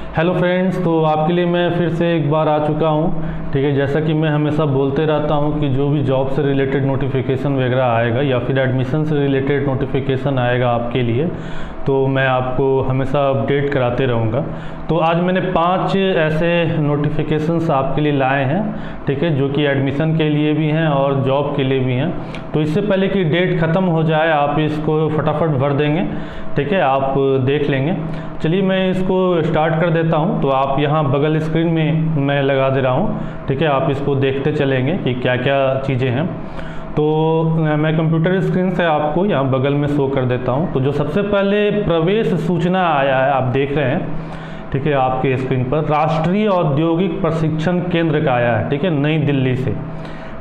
Hello friends, तो आपके लिए मैं फिर से एक बार आ चुका हूँ। ठीक है, जैसा कि मैं हमेशा बोलते रहता हूँ कि जो भी जॉब से रिलेटेड नोटिफिकेशन वगैरह आएगा या फिर एडमिशन से रिलेटेड नोटिफिकेशन आएगा आपके लिए, तो मैं आपको हमेशा अपडेट कराते रहूँगा। तो आज मैंने 5 ऐसे नोटिफिकेशंस आपके लिए लाए हैं, ठीक है, जो कि एडमिशन के लिए भी हैं और जॉब के लिए भी हैं। तो इससे पहले कि डेट ख़त्म हो जाए आप इसको फटाफट भर देंगे, ठीक है, आप देख लेंगे। चलिए मैं इसको स्टार्ट कर देता हूं। तो आप यहां बगल स्क्रीन में मैं लगा दे रहा हूं, ठीक है, आप इसको देखते चलेंगे कि क्या क्या चीज़ें हैं। तो मैं कंप्यूटर स्क्रीन से आपको यहाँ बगल में शो कर देता हूं। तो जो सबसे पहले प्रवेश सूचना आया है आप देख रहे हैं, ठीक है, आपके स्क्रीन पर राष्ट्रीय औद्योगिक प्रशिक्षण केंद्र का आया है, ठीक है, नई दिल्ली से।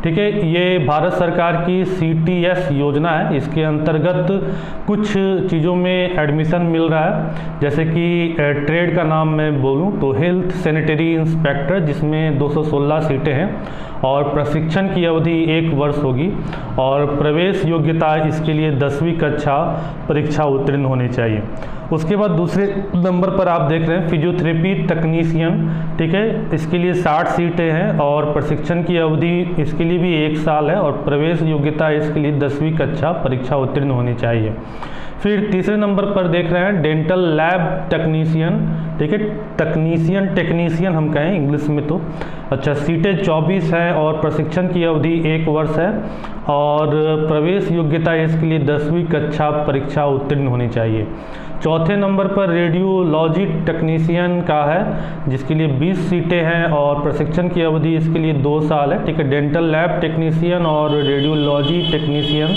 ठीक है, ये भारत सरकार की CTS योजना है। इसके अंतर्गत कुछ चीज़ों में एडमिशन मिल रहा है, जैसे कि ट्रेड का नाम मैं बोलूं तो हेल्थ सैनिटरी इंस्पेक्टर, जिसमें 216 सीटें हैं और प्रशिक्षण की अवधि 1 वर्ष होगी और प्रवेश योग्यता इसके लिए 10वीं कक्षा परीक्षा उत्तीर्ण होनी चाहिए। उसके बाद दूसरे नंबर पर आप देख रहे हैं फिजियोथेरेपी तकनीशियन, ठीक है, इसके लिए 60 सीटें हैं और प्रशिक्षण की अवधि इसके लिए भी 1 साल है और प्रवेश योग्यता इसके लिए 10वीं कक्षा परीक्षा उत्तीर्ण होनी चाहिए। फिर तीसरे नंबर पर देख रहे हैं डेंटल लैब टेक्नीशियन, ठीक है, टेक्नीशियन हम कहें इंग्लिश में तो। अच्छा, सीटें 24 हैं और प्रशिक्षण की अवधि 1 वर्ष है और प्रवेश योग्यता इसके लिए 10वीं कक्षा परीक्षा उत्तीर्ण होनी चाहिए। चौथे नंबर पर रेडियोलॉजी टेक्नीशियन का है, जिसके लिए 20 सीटें हैं और प्रशिक्षण की अवधि इसके लिए 2 साल है, ठीक है। डेंटल लैब टेक्नीशियन और रेडियोलॉजी टेक्नीशियन,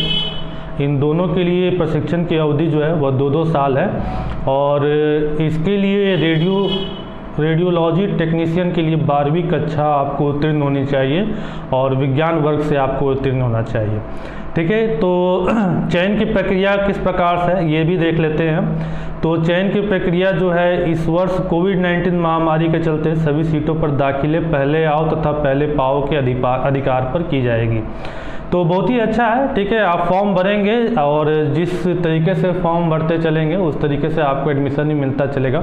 इन दोनों के लिए प्रशिक्षण की अवधि जो है वह 2-2 साल है और इसके लिए रेडियोलॉजी टेक्नीशियन के लिए 12वीं कक्षा आपको उत्तीर्ण होनी चाहिए और विज्ञान वर्ग से आपको उत्तीर्ण होना चाहिए, ठीक है। तो चयन की प्रक्रिया किस प्रकार से है ये भी देख लेते हैं। तो चयन की प्रक्रिया जो है इस वर्ष कोविड-19 महामारी के चलते सभी सीटों पर दाखिले पहले आओ तथा पहले पाओ के अधिकार पर की जाएगी। तो बहुत ही अच्छा है, ठीक है, आप फॉर्म भरेंगे और जिस तरीके से फॉर्म भरते चलेंगे उस तरीके से आपको एडमिशन ही मिलता चलेगा।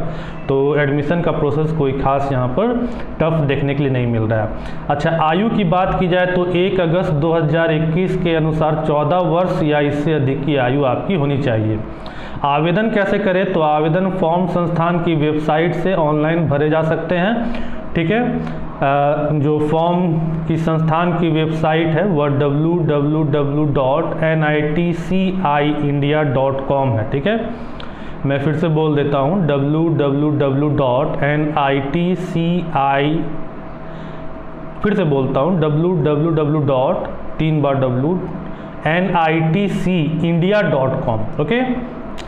तो एडमिशन का प्रोसेस कोई खास यहाँ पर टफ देखने के लिए नहीं मिल रहा है। अच्छा, आयु की बात की जाए तो 1 अगस्त 2021 के अनुसार 14 वर्ष या इससे अधिक की आयु आपकी होनी चाहिए। आवेदन कैसे करें? तो आवेदन फॉर्म संस्थान की वेबसाइट से ऑनलाइन भरे जा सकते हैं, ठीक है। जो फॉर्म की संस्थान की वेबसाइट है वह www.nitciindia.com है, ठीक है। मैं फिर से बोल देता हूँ www.nitciindia.com, ओके,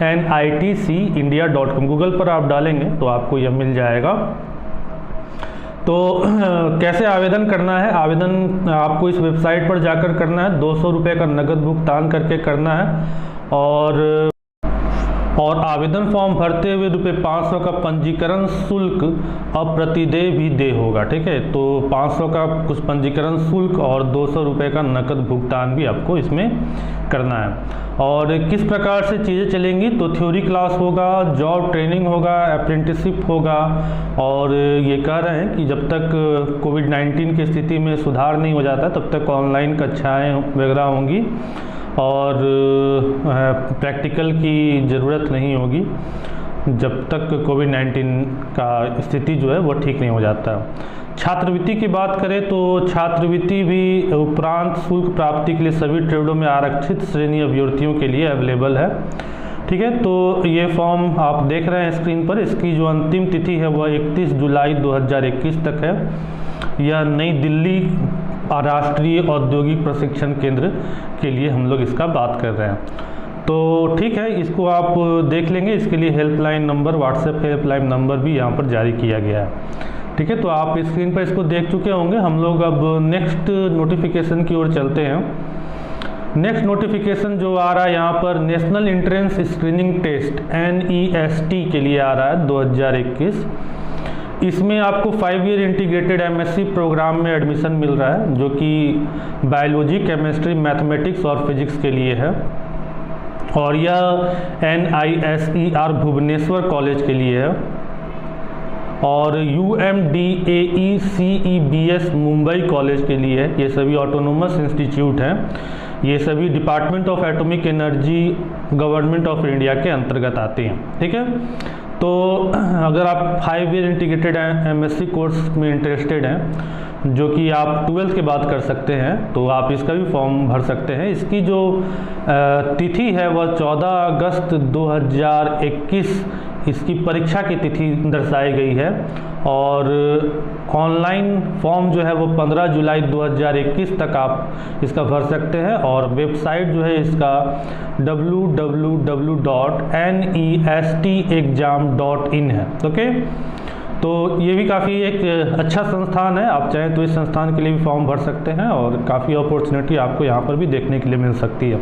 nitcindia.com गूगल पर आप डालेंगे तो आपको यह मिल जाएगा। तो कैसे आवेदन करना है? आवेदन आपको इस वेबसाइट पर जाकर करना है, 200 रुपये का नगद भुगतान करके करना है और आवेदन फॉर्म भरते हुए ₹500 का पंजीकरण शुल्क अप्रतिदेय भी देय होगा, ठीक है। तो 500 का कुछ पंजीकरण शुल्क और 200 रुपये का नकद भुगतान भी आपको इसमें करना है। और किस प्रकार से चीज़ें चलेंगी? तो थ्योरी क्लास होगा, जॉब ट्रेनिंग होगा, अप्रेंटिसशिप होगा और ये कह रहे हैं कि जब तक कोविड-19 की स्थिति में सुधार नहीं हो जाता तब तक ऑनलाइन कक्षाएँ वगैरह होंगी और प्रैक्टिकल की ज़रूरत नहीं होगी जब तक कोविड-19 का स्थिति जो है वो ठीक नहीं हो जाता। छात्रवृत्ति की बात करें तो छात्रवृत्ति भी उपरांत शुल्क प्राप्ति के लिए सभी ट्रेडों में आरक्षित श्रेणी अभ्यर्थियों के लिए अवेलेबल है, ठीक है। तो ये फॉर्म आप देख रहे हैं स्क्रीन पर, इसकी जो अंतिम तिथि है वह 31 जुलाई 2021 तक है। यह नई दिल्ली राष्ट्रीय औद्योगिक प्रशिक्षण केंद्र के लिए हम लोग इसका बात कर रहे हैं। तो ठीक है, इसको आप देख लेंगे। इसके लिए helpline number, WhatsApp helpline number भी यहाँ पर जारी किया गया है, ठीक है। तो आप स्क्रीन पर इसको देख चुके होंगे। हम लोग अब नेक्स्ट नोटिफिकेशन की ओर चलते हैं। नेक्स्ट नोटिफिकेशन जो आ रहा है यहाँ पर national entrance screening test NEST के लिए आ रहा है 2021। इसमें आपको 5 ईयर इंटीग्रेटेड MSc प्रोग्राम में एडमिशन मिल रहा है, जो कि बायोलॉजी, केमिस्ट्री, मैथमेटिक्स और फिजिक्स के लिए है और यह NISER भुवनेश्वर कॉलेज के लिए है। और UMDAE-CEBS मुंबई कॉलेज के लिए है। ये सभी ऑटोनोमस इंस्टीट्यूट हैं, ये सभी department of atomic energy government of India के अंतर्गत आते हैं। ठीक है, तो अगर आप 5 ईयर इंटीग्रेटेड MSc कोर्स में इंटरेस्टेड हैं, जो कि आप 12th के बाद कर सकते हैं, तो आप इसका भी फॉर्म भर सकते हैं। इसकी जो तिथि है वह 14 अगस्त 2021 इसकी परीक्षा की तिथि दर्शाई गई है, और ऑनलाइन फॉर्म जो है वो 15 जुलाई 2021 तक आप इसका भर सकते हैं। और वेबसाइट जो है इसका www.nestexam.in है। ओके, तो ये भी काफ़ी एक अच्छा संस्थान है, आप चाहें तो इस संस्थान के लिए भी फॉर्म भर सकते हैं, और काफ़ी अपॉर्चुनिटी आपको यहाँ पर भी देखने के लिए मिल सकती है।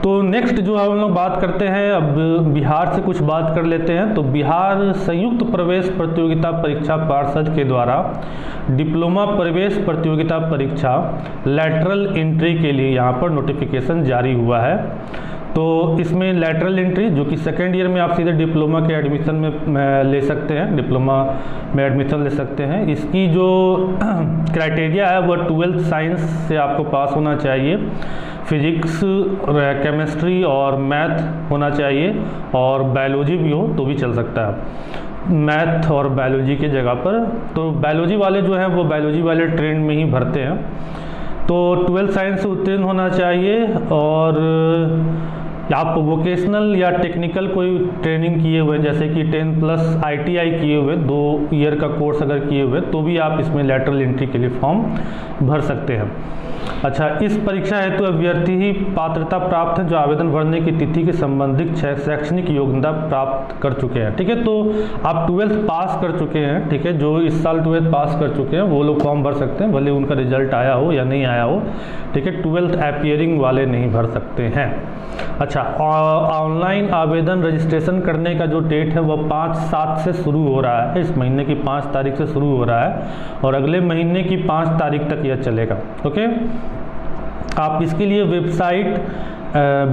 तो नेक्स्ट जो हम लोग बात करते हैं, अब बिहार से कुछ बात कर लेते हैं। तो बिहार संयुक्त प्रवेश प्रतियोगिता परीक्षा पार्षद के द्वारा डिप्लोमा प्रवेश प्रतियोगिता परीक्षा लैटरल एंट्री के लिए यहाँ पर नोटिफिकेशन जारी हुआ है। तो इसमें लैटरल एंट्री, जो कि सेकेंड ईयर में आप सीधे डिप्लोमा के एडमिशन में ले सकते हैं, डिप्लोमा में एडमिशन ले सकते हैं। इसकी जो क्राइटेरिया है वह 12th साइंस से आपको पास होना चाहिए, फिजिक्स, केमिस्ट्री और मैथ होना चाहिए, और बायोलॉजी भी हो तो भी चल सकता है, मैथ और बायोलॉजी की जगह पर। तो बायोलॉजी वाले जो हैं वो बायोलॉजी वाले ट्रेंड में ही भरते हैं। तो 12th साइंस से उत्तीर्ण होना चाहिए, और आप वोकेशनल या टेक्निकल कोई ट्रेनिंग किए हुए, जैसे कि 10+ ITI किए हुए, 2 ईयर का कोर्स अगर किए हुए, तो भी आप इसमें लैटरल एंट्री के लिए फॉर्म भर सकते हैं। अच्छा, इस परीक्षा हेतु अभ्यर्थी ही पात्रता प्राप्त है जो आवेदन भरने की तिथि के संबंधित शैक्षणिक योग्यता प्राप्त कर चुके हैं। ठीक है, तो आप 12th पास कर चुके हैं, ठीक है, जो इस साल 12th पास कर चुके हैं वो लोग फॉर्म भर सकते हैं, भले उनका रिजल्ट आया हो या नहीं आया हो। ठीक है, 12th अपीयरिंग वाले नहीं भर सकते हैं। अच्छा, ऑनलाइन आवेदन रजिस्ट्रेशन करने का जो डेट है वह 5/7 से शुरू हो रहा है, इस महीने की 5 तारीख से शुरू हो रहा है, और अगले महीने की 5 तारीख तक यह चलेगा। ओके, आप इसके लिए वेबसाइट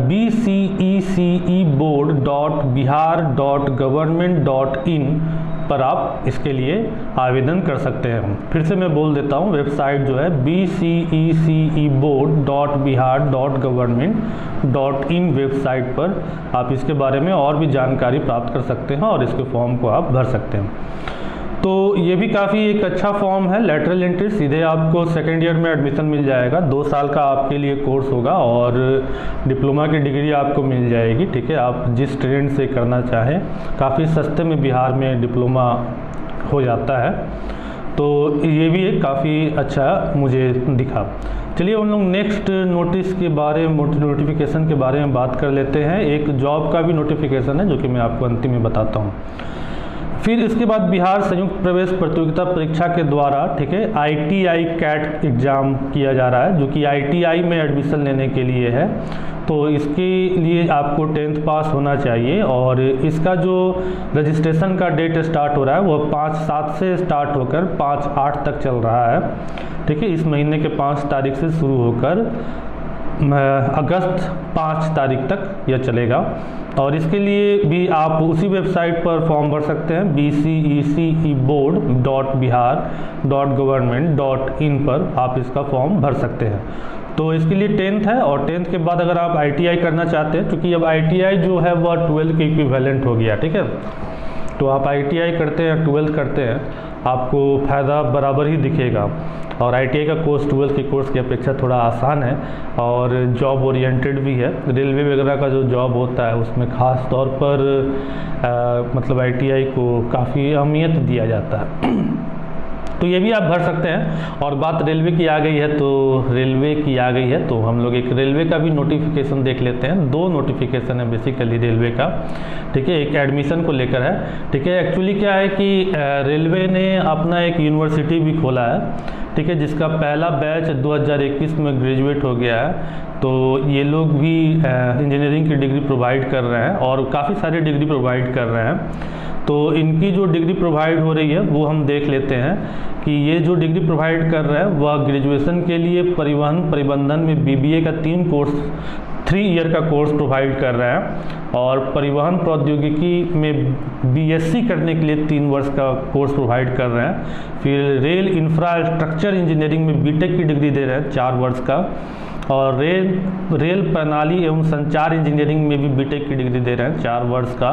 bceceboard.bihar.government.in पर आप इसके लिए आवेदन कर सकते हैं। फिर से मैं बोल देता हूँ, वेबसाइट जो है bceceboard.bihar.government.in वेबसाइट पर आप इसके बारे में और भी जानकारी प्राप्त कर सकते हैं, और इसके फॉर्म को आप भर सकते हैं। तो ये भी काफ़ी एक अच्छा फॉर्म है, लैटरल एंट्री, सीधे आपको सेकेंड ईयर में एडमिशन मिल जाएगा, 2 साल का आपके लिए कोर्स होगा, और डिप्लोमा की डिग्री आपको मिल जाएगी। ठीक है, आप जिस ट्रेंड से करना चाहें, काफ़ी सस्ते में बिहार में डिप्लोमा हो जाता है, तो ये भी एक काफ़ी अच्छा मुझे दिखा। चलिए हम लोग नेक्स्ट नोटिस के बारे में, नोटिफिकेशन के बारे में बात कर लेते हैं। एक जॉब का भी नोटिफिकेशन है जो कि मैं आपको अंतिम में बताता हूँ। फिर इसके बाद बिहार संयुक्त प्रवेश प्रतियोगिता परीक्षा के द्वारा, ठीक है, ITI कैट एग्ज़ाम किया जा रहा है, जो कि ITI में एडमिशन लेने के लिए है। तो इसके लिए आपको 10th पास होना चाहिए, और इसका जो रजिस्ट्रेशन का डेट स्टार्ट हो रहा है वह 5/7 से स्टार्ट होकर 5/8 तक चल रहा है। ठीक है, इस महीने के 5 तारीख से शुरू होकर अगस्त 5 तारीख तक यह चलेगा, और इसके लिए भी आप उसी वेबसाइट पर फॉर्म भर सकते हैं, bceceboard.bihar.government.in पर आप इसका फॉर्म भर सकते हैं। तो इसके लिए 10th है, और 10th के बाद अगर आप ITI करना चाहते हैं, क्योंकि अब ITI जो है वह 12th के इक्विवेलेंट हो गया। ठीक है, तो आप ITI करते हैं, 12th करते हैं, आपको फ़ायदा बराबर ही दिखेगा। और ITI का कोर्स 12th के कोर्स की अपेक्षा थोड़ा आसान है, और जॉब ओरिएंटेड भी है। रेलवे वगैरह का जो जॉब होता है उसमें ख़ास तौर पर मतलब ITI को काफ़ी अहमियत दिया जाता है। तो ये भी आप भर सकते हैं। और बात रेलवे की आ गई है, तो हम लोग एक रेलवे का भी नोटिफिकेशन देख लेते हैं। 2 नोटिफिकेशन है बेसिकली रेलवे का। ठीक है, एक एडमिशन को लेकर है। ठीक है, एक्चुअली क्या है कि रेलवे ने अपना एक यूनिवर्सिटी भी खोला है, ठीक है, जिसका पहला बैच 2021 में ग्रेजुएट हो गया है। तो ये लोग भी इंजीनियरिंग की डिग्री प्रोवाइड कर रहे हैं, और काफ़ी सारी डिग्री प्रोवाइड कर रहे हैं। तो इनकी जो डिग्री प्रोवाइड हो रही है वो हम देख लेते हैं कि ये जो डिग्री प्रोवाइड कर रहा है वह ग्रेजुएशन के लिए परिवहन प्रबंधन में BBA का 3 ईयर का कोर्स प्रोवाइड कर रहे हैं, और परिवहन प्रौद्योगिकी में बीएससी करने के लिए 3 वर्ष का कोर्स प्रोवाइड कर रहे हैं। फिर रेल इंफ्रास्ट्रक्चर इंजीनियरिंग में बीटेक की डिग्री दे रहे हैं 4 वर्ष का, और रेल प्रणाली एवं संचार इंजीनियरिंग में भी बीटेक की डिग्री दे रहे हैं 4 वर्ष का।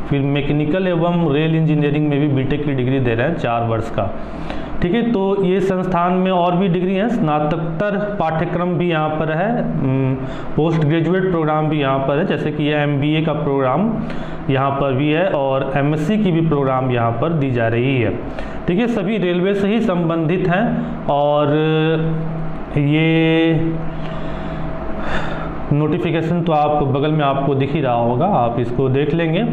फिर मैकेनिकल एवं रेल इंजीनियरिंग में भी बीटेक की डिग्री दे रहे हैं 4 वर्ष का। ठीक है, तो ये संस्थान में और भी डिग्री हैं, स्नातकोत्तर पाठ्यक्रम भी यहाँ पर है, पोस्ट ग्रेजुएट प्रोग्राम भी यहाँ पर है, जैसे कि ये MBA का प्रोग्राम यहाँ पर भी है, और MSc की भी प्रोग्राम यहाँ पर दी जा रही है। ठीक है, सभी रेलवे से ही संबंधित हैं, और ये नोटिफिकेशन तो आप बगल में आपको दिख ही रहा होगा, आप इसको देख लेंगे।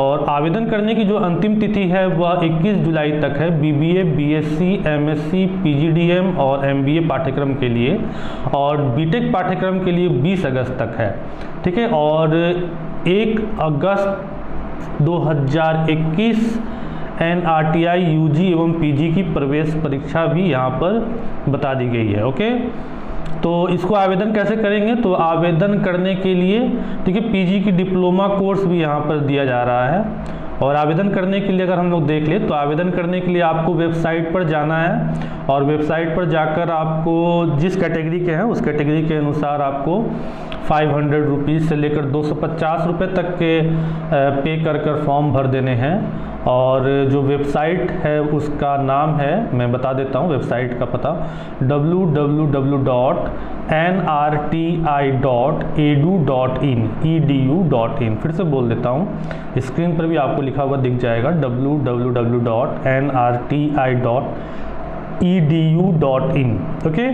और आवेदन करने की जो अंतिम तिथि है वह 21 जुलाई तक है, BBA, BSc, MSc, PGDM और MBA पाठ्यक्रम के लिए, और बीटेक पाठ्यक्रम के लिए 20 अगस्त तक है। ठीक है, और 1 अगस्त 2021 NRTI UG एवं PG की प्रवेश परीक्षा भी यहाँ पर बता दी गई है। ओके, तो इसको आवेदन कैसे करेंगे? तो आवेदन करने के लिए, ठीक है, PG की डिप्लोमा कोर्स भी यहाँ पर दिया जा रहा है, और आवेदन करने के लिए अगर हम लोग देख ले तो आवेदन करने के लिए आपको वेबसाइट पर जाना है, और वेबसाइट पर जाकर आपको जिस कैटेगरी के हैं उस कैटेगरी के अनुसार आपको 500 रुपीज़ से लेकर 250 रुपये तक के पे कर फॉर्म भर देने हैं। और जो वेबसाइट है उसका नाम है, मैं बता देता हूँ वेबसाइट का पता, www.nrti.edu.in फिर से बोल देता हूँ, स्क्रीन पर भी आपको लिखा हुआ दिख जाएगा, www.nrti.edu.in। ओके,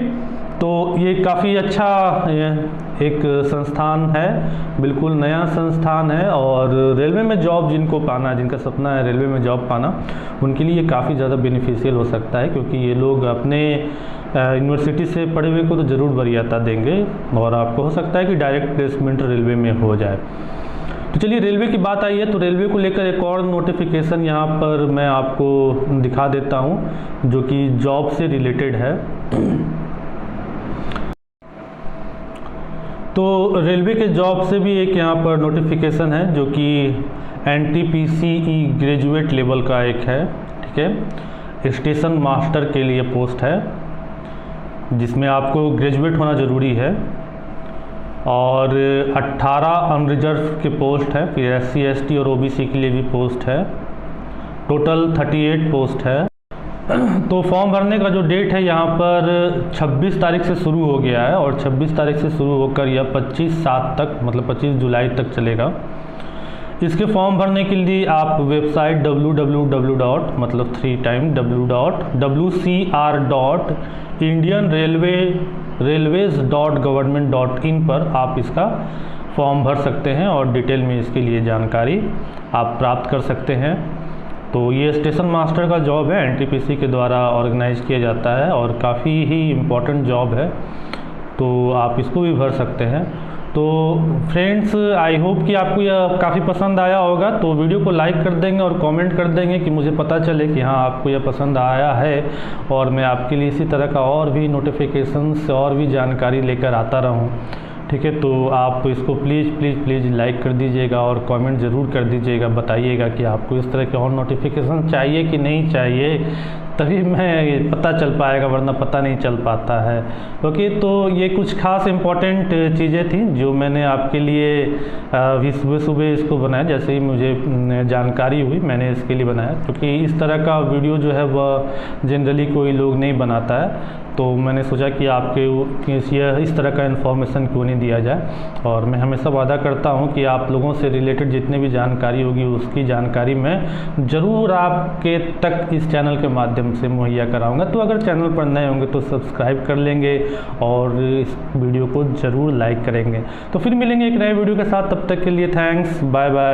तो ये काफ़ी अच्छा एक संस्थान है, बिल्कुल नया संस्थान है, और रेलवे में जॉब जिनको पाना, जिनका सपना है रेलवे में जॉब पाना, उनके लिए काफ़ी ज़्यादा बेनिफिशियल हो सकता है, क्योंकि ये लोग अपने यूनिवर्सिटी से पढ़े हुए को तो ज़रूर वरीयता देंगे, और आपको हो सकता है कि डायरेक्ट प्लेसमेंट रेलवे में हो जाए। तो चलिए, रेलवे की बात आई है तो रेलवे को लेकर एक और नोटिफिकेशन यहाँ पर मैं आपको दिखा देता हूँ, जो कि जॉब से रिलेटेड है। तो रेलवे के जॉब से भी एक यहाँ पर नोटिफिकेशन है, जो कि NTPC ग्रेजुएट लेवल का एक है। ठीक है, स्टेशन मास्टर के लिए पोस्ट है, जिसमें आपको ग्रेजुएट होना ज़रूरी है, और 18 अनरिजर्व के पोस्ट है। फिर SC ST और OBC के लिए भी पोस्ट है, टोटल 38 पोस्ट है। तो फॉर्म भरने का जो डेट है यहाँ पर 26 तारीख से शुरू हो गया है, और 26 तारीख से शुरू होकर यह 25/7 तक, मतलब 25 जुलाई तक चलेगा। इसके फॉर्म भरने के लिए आप वेबसाइट www.wcr.indianrailways.government.in पर आप इसका फॉर्म भर सकते हैं, और डिटेल में इसके लिए जानकारी आप प्राप्त कर सकते हैं। तो ये स्टेशन मास्टर का जॉब है, NTPC के द्वारा ऑर्गेनाइज किया जाता है, और काफ़ी ही इम्पोर्टेंट जॉब है, तो आप इसको भी भर सकते हैं। तो फ्रेंड्स, आई होप कि आपको यह काफ़ी पसंद आया होगा, तो वीडियो को लाइक कर देंगे और कमेंट कर देंगे कि मुझे पता चले कि हाँ आपको यह पसंद आया है, और मैं आपके लिए इसी तरह का और भी नोटिफिकेशंस और भी जानकारी लेकर आता रहूँ। ठीक है, तो आप इसको प्लीज़ लाइक कर दीजिएगा, और कमेंट ज़रूर कर दीजिएगा, बताइएगा कि आपको इस तरह के और नोटिफिकेशन चाहिए कि नहीं चाहिए, तभी मैं पता चल पाएगा, वरना पता नहीं चल पाता है। ओके, तो ये कुछ खास इम्पॉर्टेंट चीज़ें थी जो मैंने आपके लिए सुबह इसको बनाया, जैसे ही मुझे जानकारी हुई मैंने इसके लिए बनाया, क्योंकि इस तरह का वीडियो जो है वह जनरली कोई लोग नहीं बनाता है, तो मैंने सोचा कि आपके इस तरह का इन्फॉर्मेशन क्यों नहीं दिया जाए। और मैं हमेशा वादा करता हूं कि आप लोगों से रिलेटेड जितनी भी जानकारी होगी उसकी जानकारी मैं ज़रूर आपके तक इस चैनल के माध्यम से मुहैया कराऊंगा। तो अगर चैनल पर नए होंगे तो सब्सक्राइब कर लेंगे, और इस वीडियो को ज़रूर लाइक करेंगे। तो फिर मिलेंगे एक नए वीडियो के साथ, तब तक के लिए थैंक्स, बाय बाय।